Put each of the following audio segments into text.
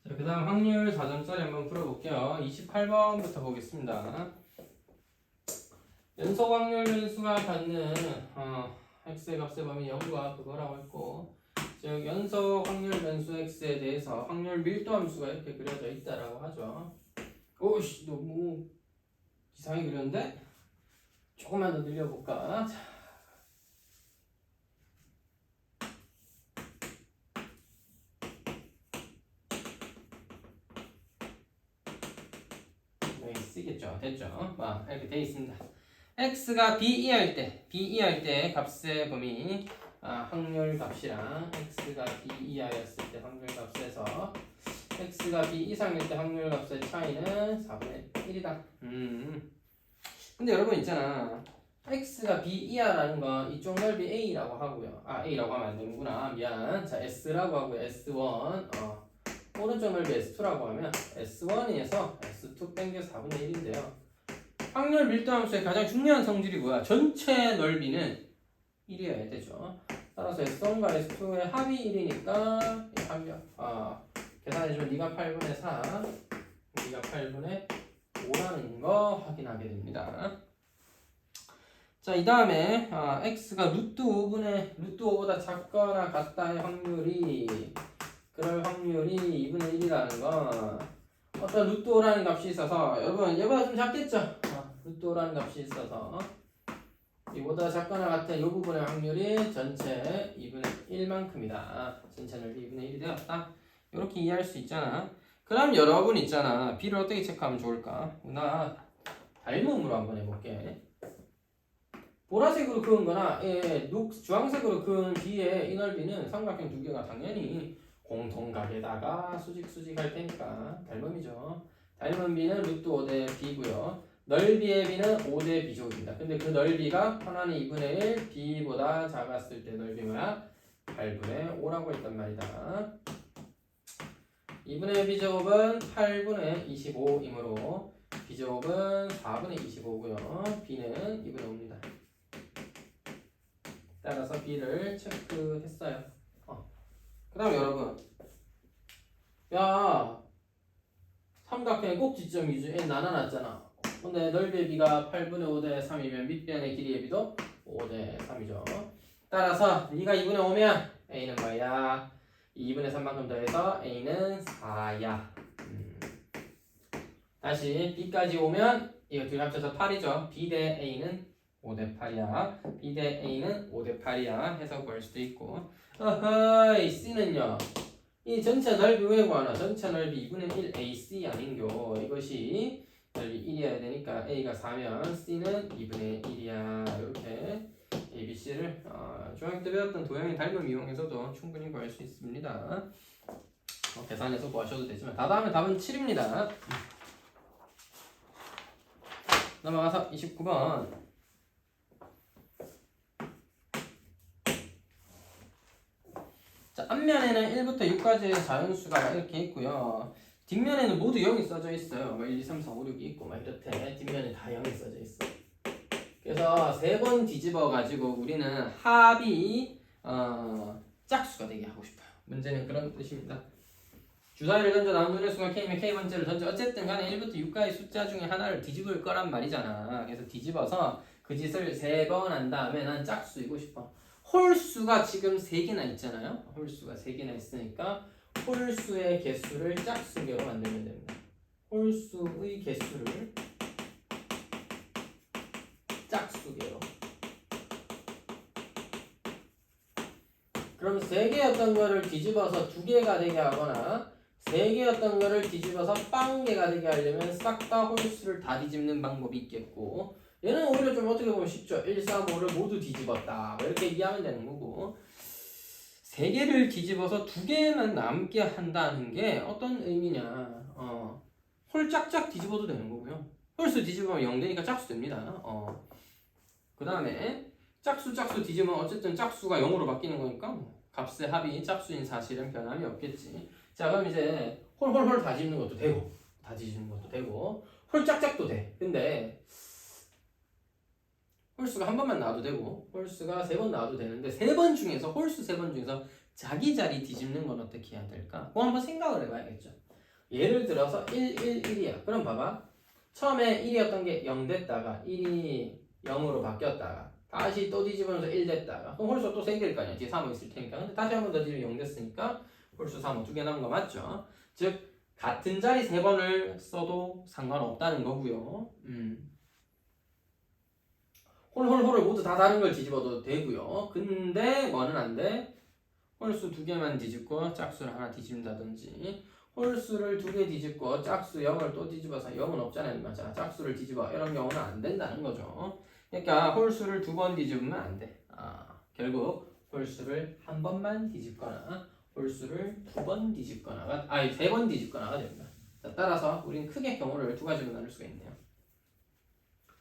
자, 그 다음 확률 4점짜리 한번 풀어볼게요. 28번부터 보겠습니다. 연속 확률 변수가 갖는 x의 값의 범위 0과 그거라고 했고, 즉 연속 확률 변수 x에 대해서 확률 밀도 함수가 이렇게 그려져 있다라고 하죠. 오씨, 너무 이상하게 그렸는데? 조금만 더 늘려볼까? 자. 쓰겠죠. 됐죠? 이렇게 돼 있습니다. x가 b2할 때 값의 범위 확률 값이랑 x가 b2하였을 때 확률 값에서 x가 b 이상일 때 확률 값의 차이는 4분의 1이다. 근데 여러분 있잖아. x가 b 이하라는 건 이쪽 넓이 a라고 하고요. a라고 하면 안 되는구나. 미안. 자, s라고 하고요. s1 오른쪽 넓이 S2라고 하면 S1에서 S2 뺀게 4분의 1인데요. 확률 밀도 함수의 가장 중요한 성질이 뭐야? 전체 넓이는 1이어야 되죠. 따라서 S1과 S2의 합이 1이니까 계산해주면 네가 8분의 4, 네가 8분의 5라는 거 확인하게 됩니다. 자, 이 다음에 x가 루트 5보다 작거나 같다의 확률이 그럴 확률이 2분의 1이라는 건 어떤 루트 5라는 값이 있어서 여러분 얘보다 좀 작겠죠? 루트 5라는 값이 있어서 이보다 작거나 같은 이 부분의 확률이 전체 2분의 1만큼이다. 전체 넓이 2분의 1이 되었다. 이렇게 이해할 수 있잖아. 그럼 여러분 있잖아. B를 어떻게 체크하면 좋을까? 나 닮음으로 한번 해볼게. 보라색으로 그은 거나 주황색으로 그은 B의 이 넓이는 삼각형 두 개가 당연히 공통각에다가 수직 할 테니까 닮음이죠. 닮음 B는 루트 5대 B고요. 넓이의 B는 5대 B제곱입니다. 근데 그 넓이가 하나는 2분의 1, B보다 작았을 때 넓이 뭐야? 8분의 5라고 했단 말이다. 2분의 B제곱은 8분의 25이므로 B제곱은 4분의 25고요. B는 2분의 5입니다. 따라서 B를 체크했어요. 그 다음 여러분 삼각형의 꼭지점 위주에 나눠놨잖아. 근데 넓이의 B가 8분의 5대 3이면 밑변의 길이의 B도 5대 3이죠. 따라서 네가 2분의 5면 A는 뭐야? 2분의 3만큼 더해서 A는 4야. 다시 B까지 오면 이거 둘이 합쳐서 8이죠. B 대 A는 5대 8이야. B 대 A는 5대 8이야. 해서 구할 수도 있고. 어허이 C는요. 이 전체 넓이 왜 구하나? 전체 넓이 2분의 1 AC 아닌겨. 이것이 넓이 1이어야 되니까 A가 4면 C는 2분의 1이야. 이렇게 ABC를 중학교 때 배웠던 도형의 닮음 이용해서도 충분히 구할 수 있습니다. 계산해서 구하셔도 되지만 다 하면 답은 7입니다. 넘어가서 29번. 자, 앞면에는 1부터 6까지의 자연수가 이렇게 있고요. 뒷면에는 모두 0이 써져 있어요. 1, 2, 3, 4, 5, 6이 있고 이렇대. 뒷면에 다 0이 써져 있어. 그래서 3번 뒤집어 가지고 우리는 합이 짝수가 되게 하고 싶어요. 문제는 그런 뜻입니다. 주사위를 던져 나온 눈의 수가 K면 K번째를 던져 어쨌든 간에 1부터 6까지 숫자 중에 하나를 뒤집을 거란 말이잖아. 그래서 뒤집어서 그 짓을 3번 한 다음에 난 짝수이고 싶어. 홀수가 지금 3개나 있잖아요. 홀수가 3개나 있으니까 홀수의 개수를 짝수개로 만들면 됩니다. 홀수의 개수를 짝수개로. 그럼 3개였던 거를 뒤집어서 2개가 되게 하거나 3개였던 거를 뒤집어서 빵개가 되게 하려면 싹 다 홀수를 다 뒤집는 방법이 있겠고, 얘는 오히려 좀 어떻게 보면 쉽죠. 1, 3, 5를 모두 뒤집었다. 이렇게 이해하면 되는 거고, 3개를 뒤집어서 2개만 남게 한다는 게 어떤 의미냐. 홀 짝짝 뒤집어도 되는 거고요. 홀수 뒤집으면 0 되니까 짝수 됩니다. 그 다음에 짝수 뒤집으면 어쨌든 짝수가 0으로 바뀌는 거니까 값의 합이 짝수인 사실은 변함이 없겠지. 자, 그럼 이제 홀 다 뒤집는 것도 되고, 다 뒤집는 것도 되고, 홀 짝짝도 돼. 근데 홀수가 한 번만 나와도 되고 홀수가 3번 나와도 되는데 3번 중에서 홀수 3번 중에서 자기 자리 뒤집는 건 어떻게 해야 될까? 그거 한번 생각을 해봐야겠죠. 예를 들어서 1, 1, 1이야. 그럼 봐봐. 처음에 1이었던 게 0 됐다가 1이 0으로 바뀌었다가 다시 또 뒤집으면서 1 됐다가 그럼 홀수 또 3개일 거 아니야. 뒤에 3호 있을 테니까. 근데 다시 한 번 더 뒤집으면 0 됐으니까 홀수 3호 2개 남은 거 맞죠? 즉 같은 자리 3번을 써도 상관없다는 거고요. 홀을 모두 다 다른 걸 뒤집어도 되고요. 근데 뭐는 안 돼? 홀수 2개만 뒤집고 짝수를 하나 뒤집는다든지 홀수를 2개 뒤집고 짝수 0을 또 뒤집어서 0은 없잖아요. 맞아. 짝수를 뒤집어 이런 경우는 안 된다는 거죠. 그러니까 홀수를 2번 뒤집으면 안 돼. 결국 홀수를 한 번만 뒤집거나 홀수를 2번 뒤집거나가 3번 뒤집거나가 됩니다. 자, 따라서 우리는 크게 경우를 2가지로 나눌 수가 있네요.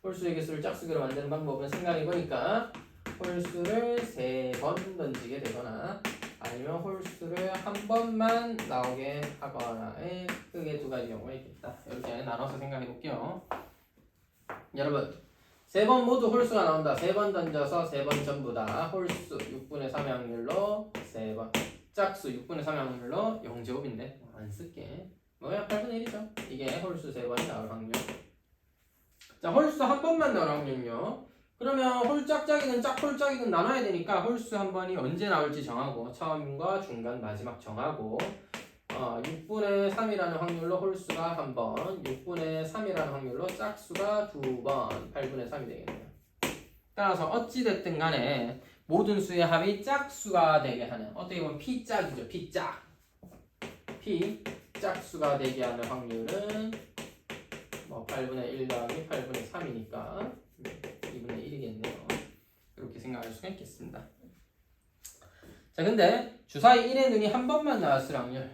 홀수의 개수를 짝수계로 만드는 방법은 생각해보니까 홀수를 3번 던지게 되거나 아니면 홀수를 한 번만 나오게 하거나의 크게 2가지 경우가 있겠다. 이렇게 나눠서 생각해 볼게요. 여러분 3번 모두 홀수가 나온다. 3번 던져서 3번 전부 다 홀수 6분의 3의 확률로 3번 짝수 6분의 3의 확률로 0제곱인데 안 쓸게. 뭐야 8분의 1이죠. 이게 홀수 3번이 나올 확률. 자 홀수 한 번만 나올 확률요. 그러면 홀짝짝이든 짝홀짝이든 나눠야 되니까 홀수 한 번이 언제 나올지 정하고 처음과 중간 마지막 정하고 6분의 3이라는 확률로 홀수가 한 번 6분의 3이라는 확률로 짝수가 2번 8분의 3이 되겠네요. 따라서 어찌됐든 간에 모든 수의 합이 짝수가 되게 하는 어떻게 보면 P짝이죠. P짝 P짝수가 되게 하는 확률은 8분의 1 더하기 8분의 3이니까 2분의 1이겠네요. 이렇게 생각할 수가 있겠습니다. 자, 근데 주사위 1의 눈이 한 번만 나왔을 확률.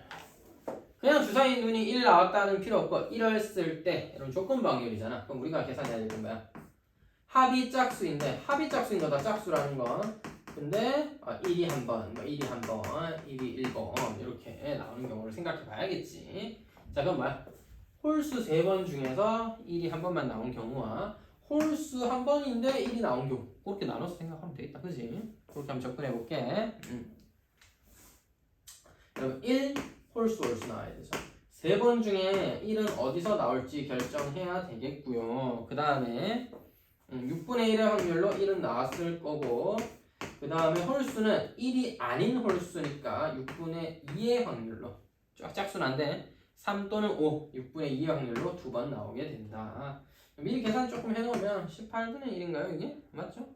그냥 주사위 눈이 1 나왔다는 필요 없고 1을 때 이런 조건부 확률이잖아. 그럼 우리가 계산해야 되는 거야. 합이 짝수인데 합이 짝수인 거다 짝수라는 건. 근데 1이 한 번, 1이 한 번, 1이 1번 이렇게 나오는 경우를 생각해 봐야겠지. 자, 그럼 뭐야? 홀수 3번 중에서 1이 한 번만 나온 경우와 홀수 한 번인데 1이 나온 경우 그렇게 나눠서 생각하면 되겠다. 그지? 그렇게 한번 접근해 볼게. 여러분 1 홀수 나와야 되죠. 3번 중에 1은 어디서 나올지 결정해야 되겠고요. 그 다음에 6분의 1의 확률로 1은 나왔을 거고 그 다음에 홀수는 1이 아닌 홀수니까 6분의 2의 확률로 짝수는 안 돼. 3 또는 5, 6분의 2의 확률로 2번 나오게 된다. 미리 계산 조금 해놓으면 18분의 1인가요 이게? 맞죠?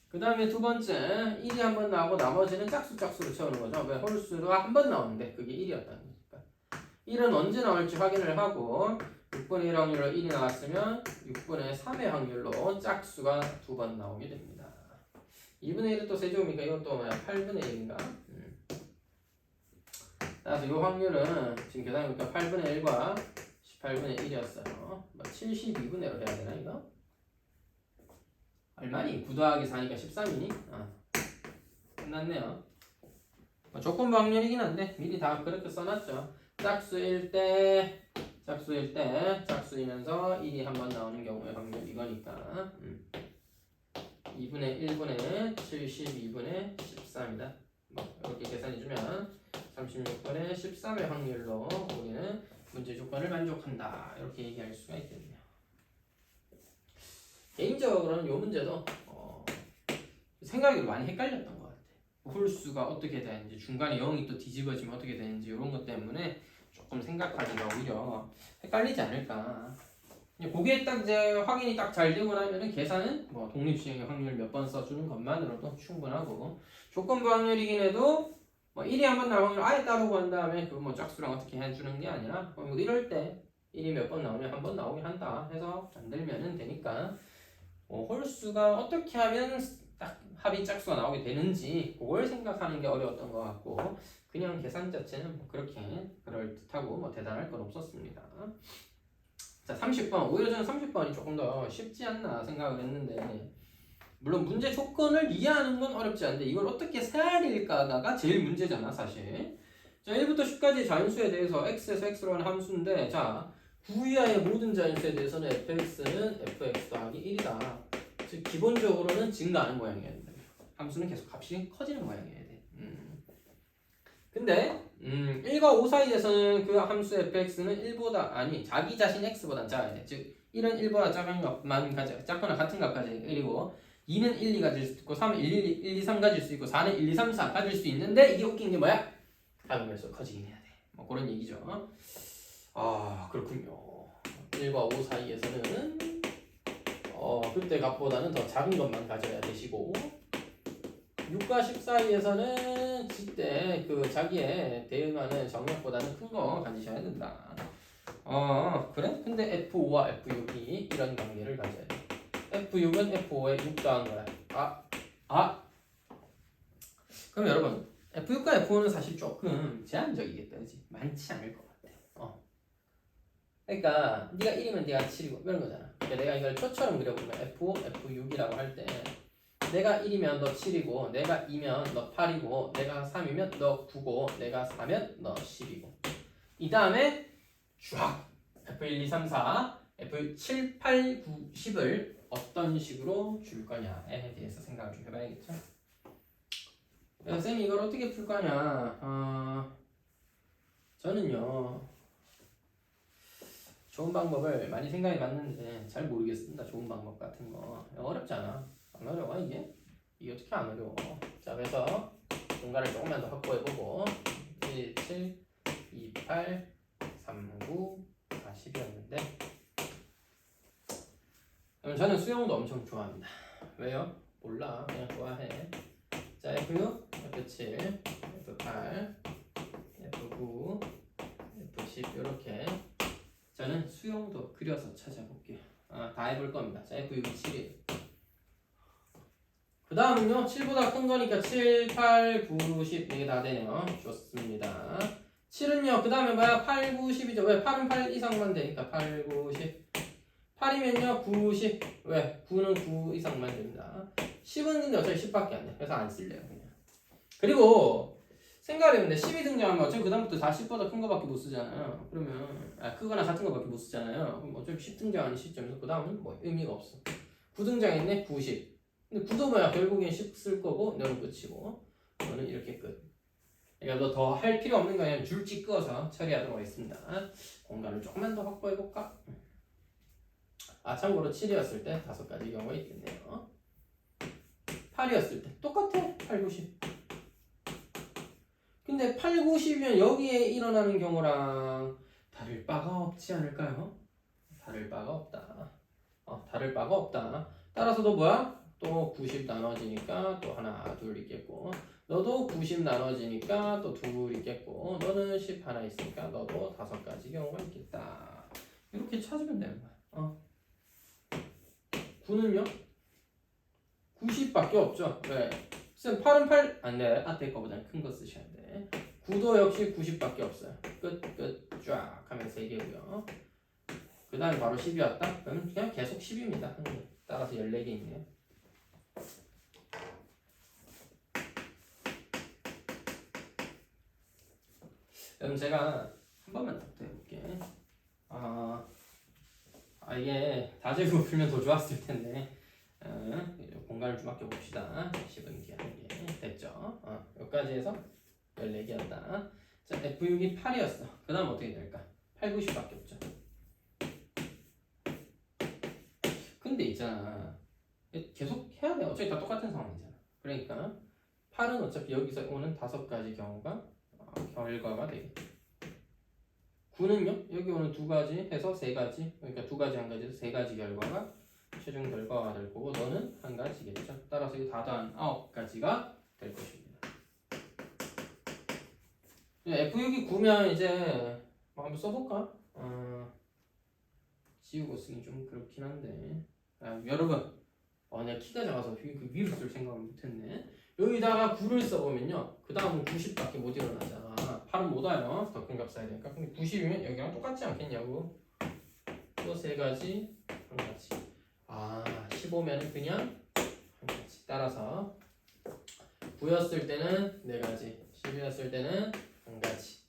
그 다음에 두 번째 1이 한 번 나오고 나머지는 짝수로 채우는 거죠. 왜? 홀수가 한 번 나오는데 그게 1이었다는 거니까. 1은 언제 나올지 확인을 하고 6분의 1 확률로 1이 나왔으면 6분의 3의 확률로 짝수가 2번 나오게 됩니다. 2분의 1은 또 세제곱이니까 이것도 뭐야? 8분의 1인가? 따라서 이 확률은 지금 계산해보니까 8분의 1과 18분의 1이었어요. 72분의 1로 해야 되나 이거? 얼마니? 9 더하기 4니까 13이니? 끝났네요. 조건부 확률이긴 한데 미리 다 그렇게 써놨죠. 짝수일 때 짝수이면서 1이 한 번 나오는 경우의 확률 이거니까 2분의 1분의 72분의 13이다. 이렇게 계산해주면 36분의 13의 확률로 우리는 문제 조건을 만족한다. 이렇게 얘기할 수가 있겠네요. 개인적으로는 이 문제도 생각이 많이 헷갈렸던 것 같아요. 홀수가 어떻게 되는지 중간에 0이 또 뒤집어지면 어떻게 되는지 이런 것 때문에 조금 생각하기가 오히려 헷갈리지 않을까. 그게 딱 이제 확인이 딱 잘 되고 나면은 계산은 독립시행의 확률 몇 번 써주는 것만으로도 충분하고 조건부 확률이긴 해도 1이 한 번 나올 확률 아예 따로 구한 다음에 그 짝수랑 어떻게 해주는 게 아니라 이럴 때 1이 몇 번 나오면 한 번 나오게 한다 해서 만들면 되니까 홀수가 어떻게 하면 딱 합이 짝수가 나오게 되는지 그걸 생각하는 게 어려웠던 것 같고 그냥 계산 자체는 그렇게 그럴듯하고 대단할 건 없었습니다. 자 30번 오히려 저는 30번이 조금 더 쉽지 않나 생각을 했는데 물론 문제 조건을 이해하는 건 어렵지 않은데 이걸 어떻게 세알일까가 제일 문제잖아 사실. 자 1부터 10까지 자연수에 대해서 x에서 x로 하는 함수인데 자 9 이하의 모든 자연수에 대해서는 fx는 fx 더하기 1이다. 즉 기본적으로는 증가하는 모양이어야 된다. 함수는 계속 값이 커지는 모양이어야 돼. 근데 1과 1과 5 사이에서는 그 함수 fx는 1보다 아니 자기 자신 x보다 작아야 돼. 즉 1은 1보다 작은 값만 가져. 작거나 같은 값 가져. 그리고 2는 1, 2 가질 수 있고 3은 1, 2, 3 가질 수 있고 4는 1, 2, 3, 4 가질 수 있는데 이게 웃긴 게 뭐야? 작으면서 커지긴 해야 돼. 뭐 그런 얘기죠. 아 그렇군요. 1과 5 사이에서는 그때 값보다는 더 작은 것만 가져야 되시고 6과 10 사이에서는 그때 그 자기의 대응하는 정력보다는 큰 거 가지셔야 된다. 그래? 근데 F5와 F6이 이런 관계를 가져야 돼. F6은 F5에 6 더한 거야. 그럼 여러분 F6과 F5는 사실 조금 제한적이겠다. 그치? 많지 않을 것 같아. 그러니까 네가 1이면 네가 7이고 이런 거잖아. 그러니까 내가 이걸 표처럼 그려보면 F5, F6이라고 할 때 내가 1이면 너 7이고 내가 2면 너 8이고 내가 3이면 너 9고 내가 4면 너 10이고 이 다음에 쫙 F1, 2, 3, 4, F7, 8, 9, 10을 어떤 식으로 줄 거냐에 대해서 생각을 좀 해봐야겠죠. 그래서 쌤이 이걸 어떻게 풀 거냐. 저는요 좋은 방법을 많이 생각해 봤는데 잘 모르겠습니다. 좋은 방법 같은 거 어렵지 않아. 안 어려워 이게 어떻게 안 어려워. 자 그래서 공간을 조금만 더 확보해보고 1, 7, 2, 8, 3, 9, 4, 10이었는데 그럼 저는 수영도 엄청 좋아합니다. 왜요? 몰라 그냥 좋아해. 자 F6, F7, F8, F9, F10 이렇게 저는 수영도 그려서 찾아볼게요. 다 해볼 겁니다. 자, F6이 7이에요. 그 다음은요, 7보다 큰 거니까 7, 8, 9, 10 이게 다 되네요. 좋습니다. 7은요, 그 다음에 뭐야? 8, 9, 10이죠. 왜? 8은 8 이상만 되니까 8, 9, 10. 8이면요, 9, 10. 왜? 9는 9 이상만 됩니다. 10은 근데 어차피 10밖에 안 돼. 그래서 안 쓸래요, 그냥. 그리고 생각을 해보는데 10이 등장하면 어차피 그 다음부터 다 10보다 큰 거밖에 못 쓰잖아요. 그러면 크거나 같은 거밖에 못 쓰잖아요. 그럼 어차피 10 등장하는 시점에서 그 다음은 뭐 의미가 없어. 9 등장했네 90. 근데 9도 뭐야 결국엔 10 쓸 거고 너는 끝이고 너는 이렇게 끝. 그러니까 너 더 할 필요 없는 거 그냥 줄지 끄어서 처리하도록 하겠습니다. 공간을 조금만 더 확보해 볼까? 참고로 7이었을 때 5가지 경우가 있겠네요. 8이었을 때 똑같아 8, 90. 근데 8, 90이면 여기에 일어나는 경우랑 다를 바가 없지 않을까요? 다를 바가 없다. 다를 바가 없다. 따라서 너 뭐야? 또 90 나눠지니까 또 하나, 둘 있겠고 너도 90 나눠지니까 또 둘 있겠고 너는 10 하나 있으니까 너도 5가지 경우가 있겠다. 이렇게 찾으면 되는 거야. 9는요? 90밖에 없죠. 왜? 쌤 8은 8 안 돼. 앞에 거보다 큰 거 쓰셔야 돼. 9도 역시 90밖에 없어요. 끝 쫙 하면 3개고요. 그 다음에 바로 10이 왔다? 그러면 그냥 계속 10입니다. 따라서 14개 있네요. 그럼 제가 한 번만 더 해볼게. 이게 다재고 풀면 더 좋았을 텐데 공간을 좀 아껴봅시다. 10은 이게 한 개 됐죠? 여기까지 해서 14개였다. 자, F6이 8이었어. 그 다음 어떻게 될까? 8, 90밖에 없죠. 근데 있잖아. 계속 해야 돼. 어차피 다 똑같은 상황이잖아. 그러니까 8은 어차피 여기서 오는 5가지 경우가 결과가 되겠다. 9는요? 여기 오는 2가지 해서 3가지. 그러니까 2가지, 1가지에서 3가지 결과가 최종 결과가 될 거고 너는 1가지겠죠. 따라서 이거 다 더한 9가지가 될 것입니다. F6이 9면 이제 한번 써볼까? 지우고 쓰기 좀 그렇긴 한데 여러분 내가 키가 작아서 그 위로 쓸 생각을 못했네. 여기다가 9를 써보면요 그 다음은 90밖에 못 일어나잖아. 8은 못 와요. 더 큰 값 써야 되니까. 근데 90이면 여기랑 똑같지 않겠냐고. 또 3가지 1가지 15면은 그냥 1가지. 따라서 9였을 때는 4가지 10이었을 때는 1가지.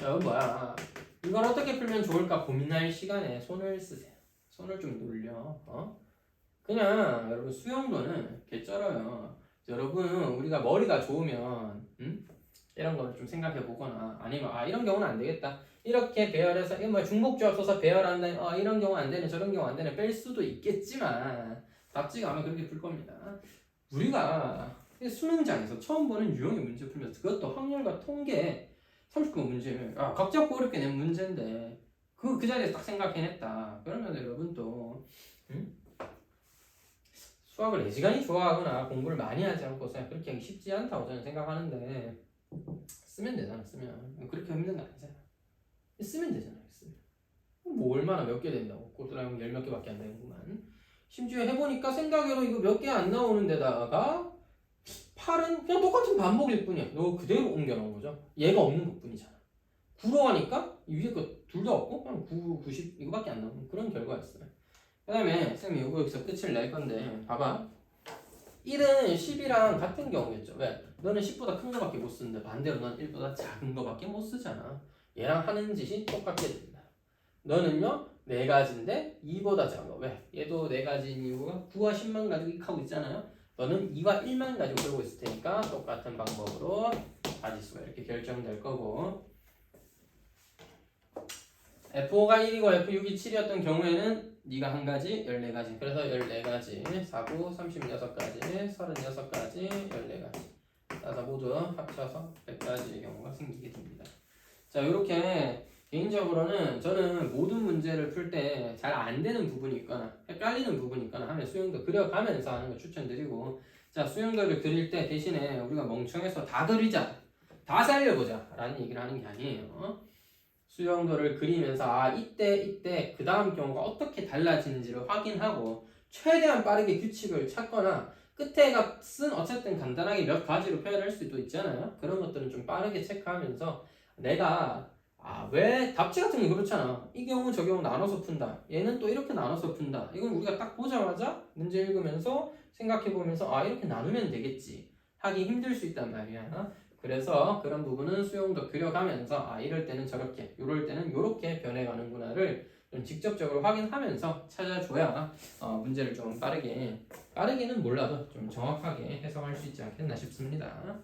여러분 뭐야 이걸 어떻게 풀면 좋을까 고민할 시간에 손을 쓰세요. 손을 좀 놀려. 그냥 여러분 수영도는 개쩔어요. 여러분 우리가 머리가 좋으면 이런 걸 좀 생각해 보거나 아니면 이런 경우는 안 되겠다. 이렇게 배열해서 이거 뭐 중복조합 써서 배열한다. 이런 경우 안 되네. 저런 경우 안 되네. 뺄 수도 있겠지만 답지가 아마 그렇게 풀 겁니다. 우리가 수능장에서 처음 보는 유형의 문제 풀면서 그것도 확률과 통계 39번 문제를 각 잡고 어렵게 낸 문제인데 그 자리에서 딱 생각해냈다. 그러면 여러분 또 수학을 애지간히 좋아하거나 공부를 많이 하지 않고서 그렇게 하기 쉽지 않다고 저는 생각하는데 쓰면 되잖아. 쓰면 그렇게 힘든 거 아니잖아. 쓰면 되잖아. 쓰면 뭐 얼마나 몇 개 된다고 꼴뚜라미 10몇 개밖에 안 되는구만. 심지어 해보니까 생각으로 이거 몇 개 안 나오는 데다가 8은 그냥 똑같은 반복일 뿐이야. 너 그대로 옮겨놓은 거죠. 얘가 없는 것 뿐이잖아. 9로 하니까 위에 거 둘 다 없고 그냥 9, 90 이거밖에 안 나오는 그런 결과였어요. 그 다음에 쌤이 여기서 끝을 낼 건데 봐봐. 1은 10이랑 같은 경우겠죠. 왜? 너는 10보다 큰 거밖에 못 쓰는데 반대로 넌 1보다 작은 거밖에 못 쓰잖아. 얘랑 하는 짓이 똑같게 된다. 너는요 4가지인데 2보다 작은 거. 왜? 얘도 4가지인 이유가 9와 10만 가지고 하고 있잖아요. 너는 2와 1만 가지고 그러고 있을 테니까 똑같은 방법으로 가지수가 이렇게 결정될 거고 F5가 1이고 F6이 7이었던 경우에는 네가 한 가지, 14가지. 그래서 14가지, 4, 9, 36가지, 36가지, 14가지. 따서 모두 합쳐서 100가지의 경우가 생기게 됩니다. 자, 이렇게 개인적으로는 저는 모든 문제를 풀 때 잘 안 되는 부분이 있거나 헷갈리는 부분이 있거나 하면 수영도 그려가면서 하는 거 추천드리고 자, 수영도를 그릴 때 대신에 우리가 멍청해서 다 그리자, 다 살려보자 라는 얘기를 하는 게 아니에요. 수영도를 그리면서 이때 그 다음 경우가 어떻게 달라지는지를 확인하고 최대한 빠르게 규칙을 찾거나 끝에 값은 어쨌든 간단하게 몇 가지로 표현할 수도 있잖아요. 그런 것들은 좀 빠르게 체크하면서 내가 왜 답지 같은 게 그렇잖아. 이 경우 저 경우 나눠서 푼다. 얘는 또 이렇게 나눠서 푼다. 이건 우리가 딱 보자마자 문제 읽으면서 생각해보면서 이렇게 나누면 되겠지 하기 힘들 수 있단 말이야. 그래서 그런 부분은 수용도 그려가면서 이럴 때는 저렇게 이럴 때는 이렇게 변해가는구나를 좀 직접적으로 확인하면서 찾아줘야 문제를 좀 빠르게는 몰라도 좀 정확하게 해석할 수 있지 않겠나 싶습니다.